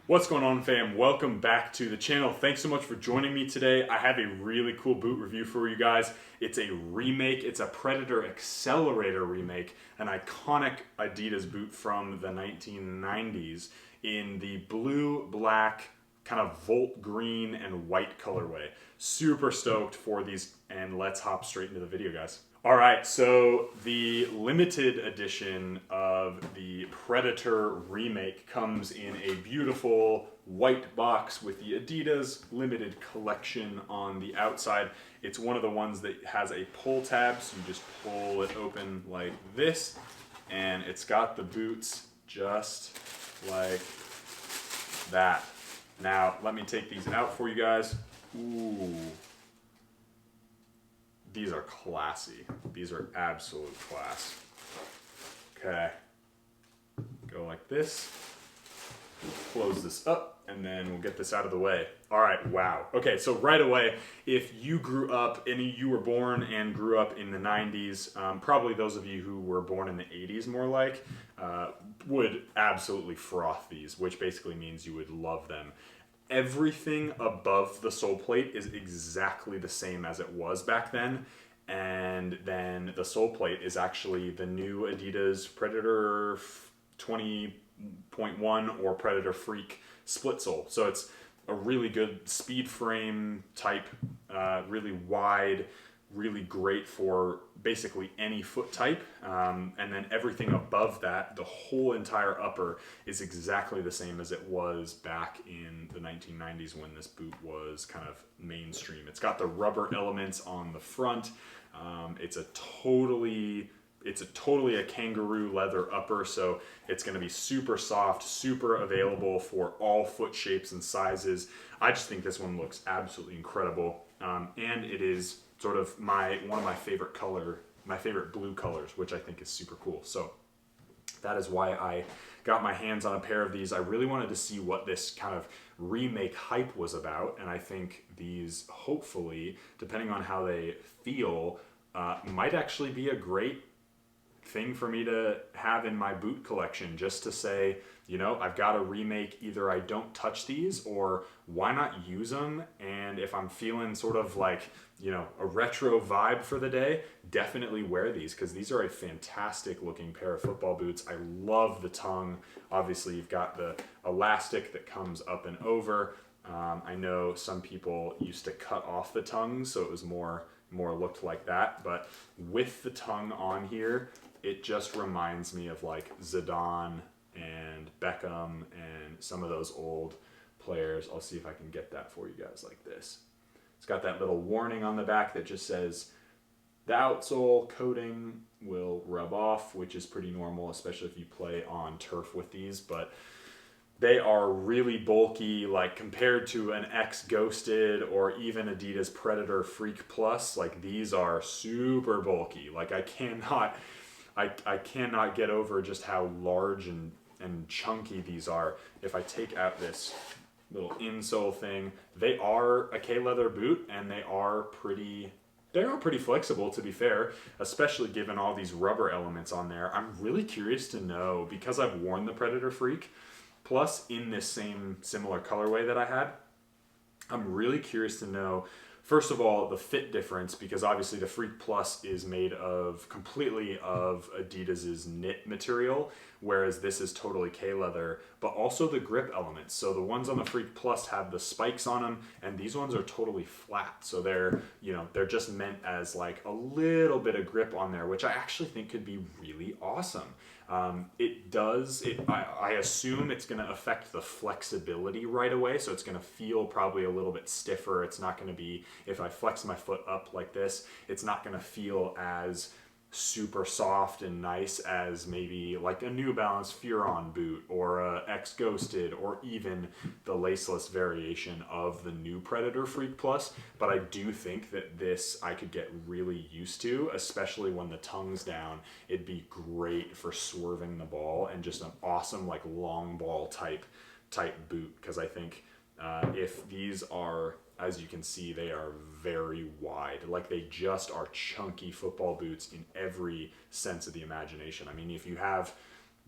What's going on, fam? Welcome back to the channel. Thanks so much for joining me today. I have a really cool boot review for you guys. It's a remake. It's a Predator Accelerator Remake, an iconic Adidas boot from the 1990s in the blue, black, kind of volt green and white colorway. Super stoked for these, and let's hop straight into the video, guys. All right, so the limited edition of the Predator Remake comes in a beautiful white box with the Adidas limited collection on the outside. It's one of the ones that has a pull tab, so you just pull it open like this, and it's got the boots just like that. Now, let me take these out for you guys. Ooh. These are classy. These are absolute class. Okay. Go like this. Close this up, and then we'll get this out of the way. All right, wow. Okay, so right away, if you grew up, you were born and grew up in the 90s, probably those of you who were born in the 80s more like, would absolutely froth these, which basically means you would love them. Everything above the sole plate is exactly the same as it was back then, and then the sole plate is actually the new Adidas Predator 20.1 or Predator Freak split sole. So it's a really good speed frame type, really wide, really great for basically any foot type, and then everything above that, the whole entire upper, is exactly the same as it was back in the 1990s when this boot was kind of mainstream. It's got the rubber elements on the front. It's a totally a kangaroo leather upper, so it's going to be super soft, super available for all foot shapes and sizes. I just think this one looks absolutely incredible, and it is sort of one of my favorite blue colors, which I think is super cool. So that is why I got my hands on a pair of these. I really wanted to see what this kind of remake hype was about, and I think these, hopefully, depending on how they feel, might actually be a great thing for me to have in my boot collection, just to say, you know, I've got a remake, either I don't touch these, or why not use them? And if I'm feeling sort of like, you know, a retro vibe for the day, definitely wear these, because these are a fantastic looking pair of football boots. I love the tongue. Obviously, you've got the elastic that comes up and over. I know some people used to cut off the tongue, so it was more looked like that, but with the tongue on here, it just reminds me of like Zidane and Beckham and some of those old players. I'll see if I can get that for you guys like this. It's got that little warning on the back that just says the outsole coating will rub off, which is pretty normal, especially if you play on turf with these, but they are really bulky, like compared to an X Ghosted or even Adidas Predator Freak Plus. Like, these are super bulky. Like, I cannot get over just how large and chunky these are. If I take out this little insole thing, they are a K-leather boot, and they are pretty flexible, to be fair, especially given all these rubber elements on there. I'm really curious to know, because I've worn the Predator Freak Plus in this same similar colorway that I had, I'm really curious to know, first of all, the fit difference, because obviously the Freak Plus is made completely of Adidas's knit material, whereas this is totally K-leather, but also the grip elements. So the ones on the Freak Plus have the spikes on them, and these ones are totally flat. So they're just meant as like a little bit of grip on there, which I actually think could be really awesome. I assume it's going to affect the flexibility right away, so it's going to feel probably a little bit stiffer. It's not going to be, if I flex my foot up like this, it's not going to feel as super soft and nice as maybe like a New Balance Furon boot or a X Ghosted, or even the laceless variation of the new Predator Freak Plus. But I do think that this I could get really used to, especially when the tongue's down. It'd be great for swerving the ball, and just an awesome like long ball type boot, because I think if these are, as you can see, they are very wide. Like, they just are chunky football boots in every sense of the imagination. I mean, if you have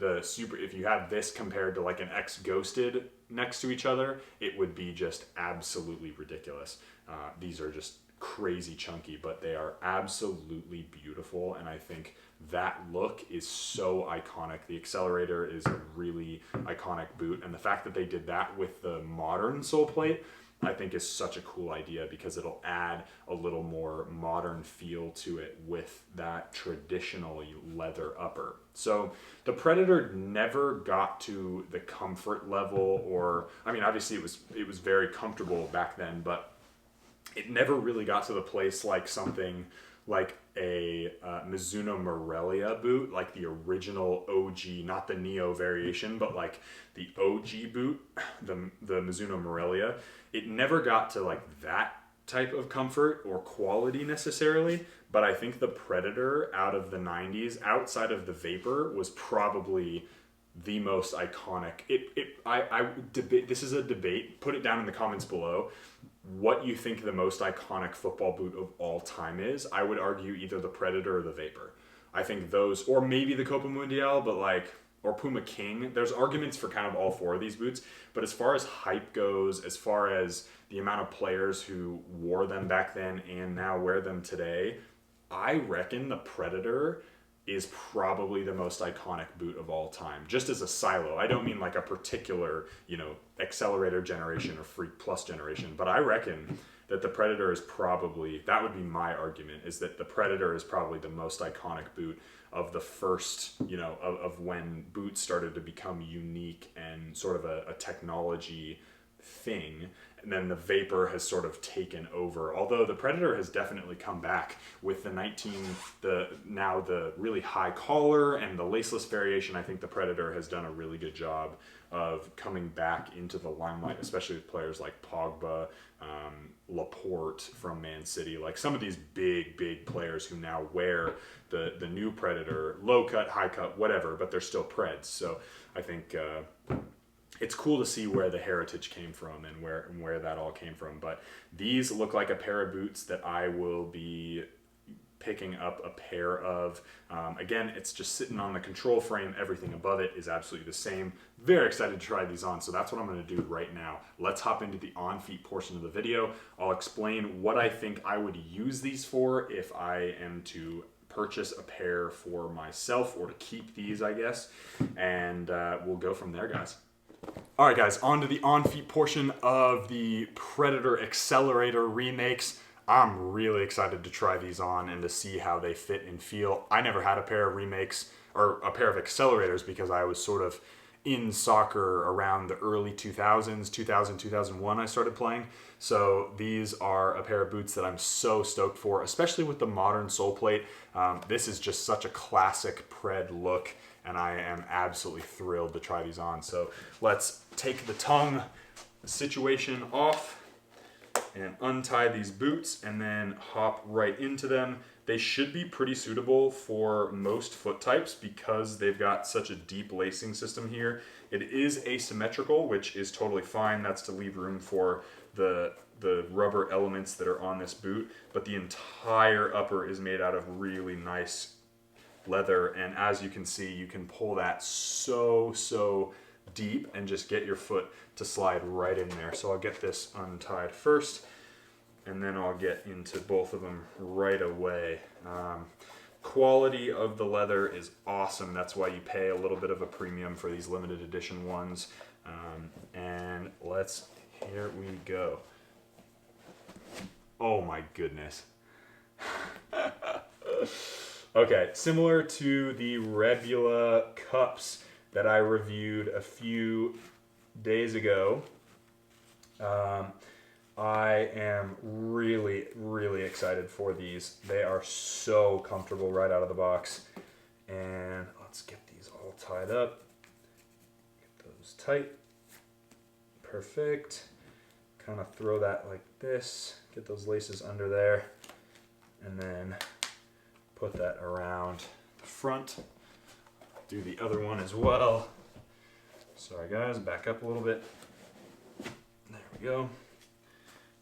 if you had this compared to like an X Ghosted next to each other, it would be just absolutely ridiculous. These are just crazy chunky, but they are absolutely beautiful, and I think that look is so iconic. The Accelerator is a really iconic boot, and the fact that they did that with the modern sole plate, I think is such a cool idea, because it'll add a little more modern feel to it with that traditional leather upper. So the Predator never got to the comfort level, or I mean, obviously it was very comfortable back then, but it never really got to the place like something like a Mizuno Morelia boot, like the original OG, not the Neo variation, but like the OG boot, the Mizuno Morelia. It never got to like that type of comfort or quality necessarily, but I think the Predator out of the 90s, outside of the Vapor, was probably the most iconic. I debate, this is a debate, put it down in the comments below, what you think the most iconic football boot of all time is. I would argue either the Predator or the Vapor. I think those, or maybe the Copa Mundial, but like, or Puma King. There's arguments for kind of all four of these boots, but as far as hype goes, as far as the amount of players who wore them back then and now wear them today, I reckon the Predator is probably the most iconic boot of all time, just as a silo. I don't mean like a particular, Accelerator generation or Freak Plus generation, but I reckon that the Predator is probably, that would be my argument, is that the Predator is probably the most iconic boot of the first, of when boots started to become unique and sort of a technology thing. And then the Vapor has sort of taken over. Although the Predator has definitely come back with now the really high collar and the laceless variation. I think the Predator has done a really good job of coming back into the limelight, especially with players like Pogba, Laporte from Man City, like some of these big players who now wear the new Predator, low cut, high cut, whatever, but they're still Preds. So I think it's cool to see where the heritage came from and where that all came from. But these look like a pair of boots that I will be picking up a pair of. Again, it's just sitting on the control frame. Everything above it is absolutely the same. Very excited to try these on, so that's what I'm going to do right now. Let's hop into the on-feet portion of the video. I'll explain what I think I would use these for if I am to purchase a pair for myself, or to keep these, I guess, and we'll go from there, guys. All right, guys, on to the on-feet portion of the Predator Accelerator remakes. I'm really excited to try these on and to see how they fit and feel. I never had a pair of remakes or a pair of accelerators because I was sort of in soccer around the early 2000s, 2001 I started playing. So these are a pair of boots that I'm so stoked for, especially with the modern sole plate. This is just such a classic Pred look, and I am absolutely thrilled to try these on. So let's take the tongue situation off and untie these boots and then hop right into them. They should be pretty suitable for most foot types because they've got such a deep lacing system here. It is asymmetrical, which is totally fine. That's to leave room for the rubber elements that are on this boot, but the entire upper is made out of really nice leather, and as you can see, you can pull that so deep and just get your foot to slide right in there. So I'll get this untied first, and then I'll get into both of them right away. Quality of the leather is awesome. That's why you pay a little bit of a premium for these limited edition ones. And here we go. Oh my goodness. Okay, similar to the Rebula cups that I reviewed a few days ago, I am really excited for these. They are so comfortable right out of the box. And let's get these all tied up. Get those tight. Perfect. Kind of throw that like this. Get those laces under there. And then put that around the front. Do the other one as well. Sorry guys, back up a little bit. There we go.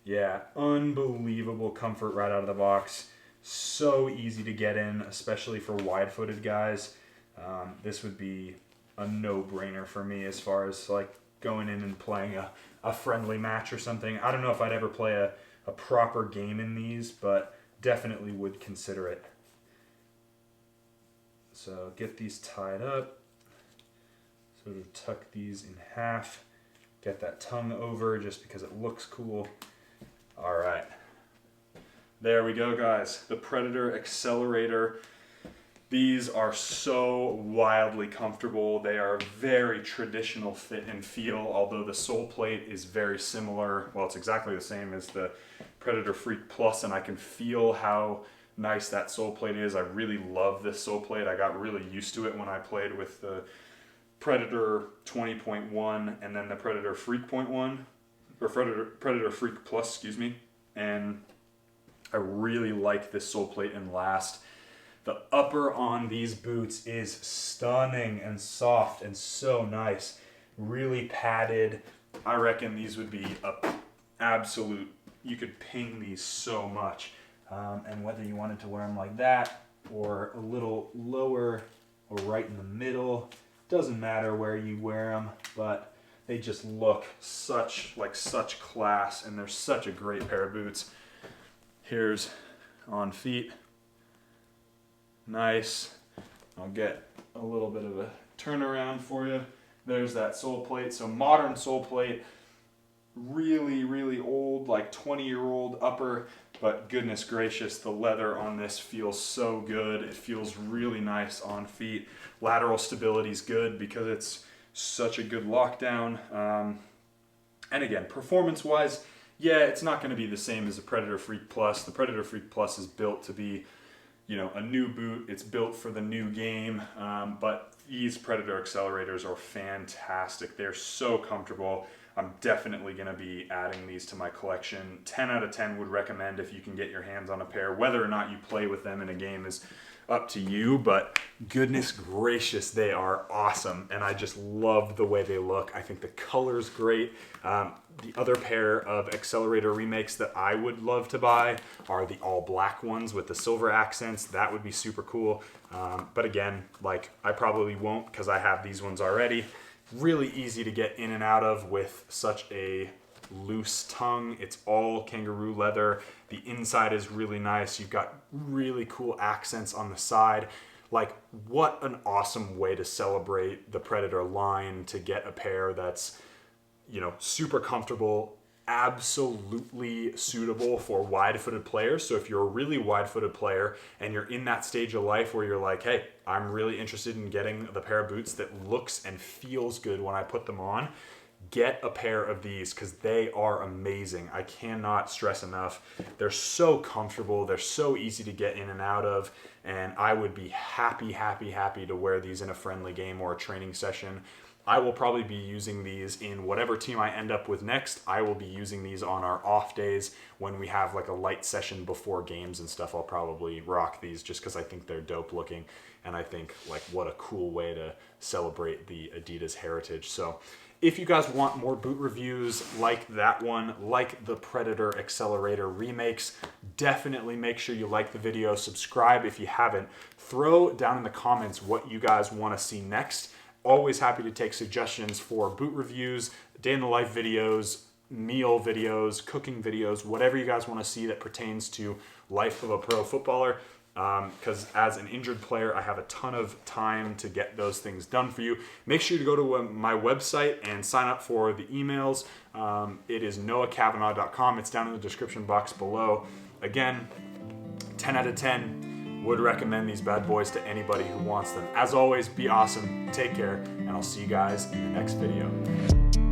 Yeah, unbelievable comfort right out of the box. So easy to get in, especially for wide-footed guys. This would be a no-brainer for me as far as like going in and playing a friendly match or something. I don't know if I'd ever play a proper game in these, but definitely would consider it. So get these tied up, sort of tuck these in half, get that tongue over just because it looks cool. All right, there we go, guys. The Predator Accelerator. These are so wildly comfortable. They are very traditional fit and feel, although the sole plate is very similar. Well, it's exactly the same as the Predator Freak Plus, and I can feel how nice that sole plate is. I really love this sole plate. I got really used to it when I played with the Predator 20.1 and then the Predator Freak .1, or Predator Freak Plus, excuse me. And I really like this sole plate and last. The upper on these boots is stunning and soft and so nice. Really padded. I reckon these would be a absolute, you could ping these so much. And whether you wanted to wear them like that or a little lower or right in the middle, doesn't matter where you wear them, but they just look such class, and they're such a great pair of boots. Here's on feet. Nice. I'll get a little bit of a turnaround for you. There's that sole plate. So modern sole plate, really, really old, like 20-year-old upper, but goodness gracious, the leather on this feels so good. It feels really nice on feet. Lateral stability is good because it's such a good lockdown. And again, performance-wise, yeah, it's not going to be the same as the Predator Freak Plus. The Predator Freak Plus is built to be, you know, a new boot. It's built for the new game, but these Predator Accelerators are fantastic. They're so comfortable. I'm definitely going to be adding these to my collection. 10 out of 10 would recommend if you can get your hands on a pair. Whether or not you play with them in a game is up to you, but goodness gracious, they are awesome, and I just love the way they look. I think the color's great. The other pair of Accelerator remakes that I would love to buy are the all black ones with the silver accents. That would be super cool. But again, like, I probably won't because I have these ones already. Really easy to get in and out of with such a loose tongue. It's all kangaroo leather. The inside is really nice. You've got really cool accents on the side. Like, what an awesome way to celebrate the Predator line, to get a pair that's, you know, super comfortable, absolutely suitable for wide-footed players. So if you're a really wide-footed player and you're in that stage of life where you're like, hey, I'm really interested in getting the pair of boots that looks and feels good when I put them on, get a pair of these because they are amazing. I cannot stress enough. They're so comfortable. They're so easy to get in and out of, and I would be happy to wear these in a friendly game or a training session. I will probably be using these in whatever team I end up with next. I will be using these on our off days when we have like a light session before games and stuff. I'll probably rock these just because I think they're dope looking, and I think like what a cool way to celebrate the Adidas heritage. So if you guys want more boot reviews like that one, like the Predator Accelerator remakes, definitely make sure you like the video, subscribe if you haven't, throw down in the comments what you guys want to see next. Always happy to take suggestions for boot reviews, day in the life videos, meal videos, cooking videos, whatever you guys want to see that pertains to life of a pro footballer. Because as an injured player, I have a ton of time to get those things done for you. Make sure to go to my website and sign up for the emails. It is noahcavanaugh.com. It's down in the description box below. Again, 10 out of 10. Would recommend these bad boys to anybody who wants them. As always, be awesome, take care, and I'll see you guys in the next video.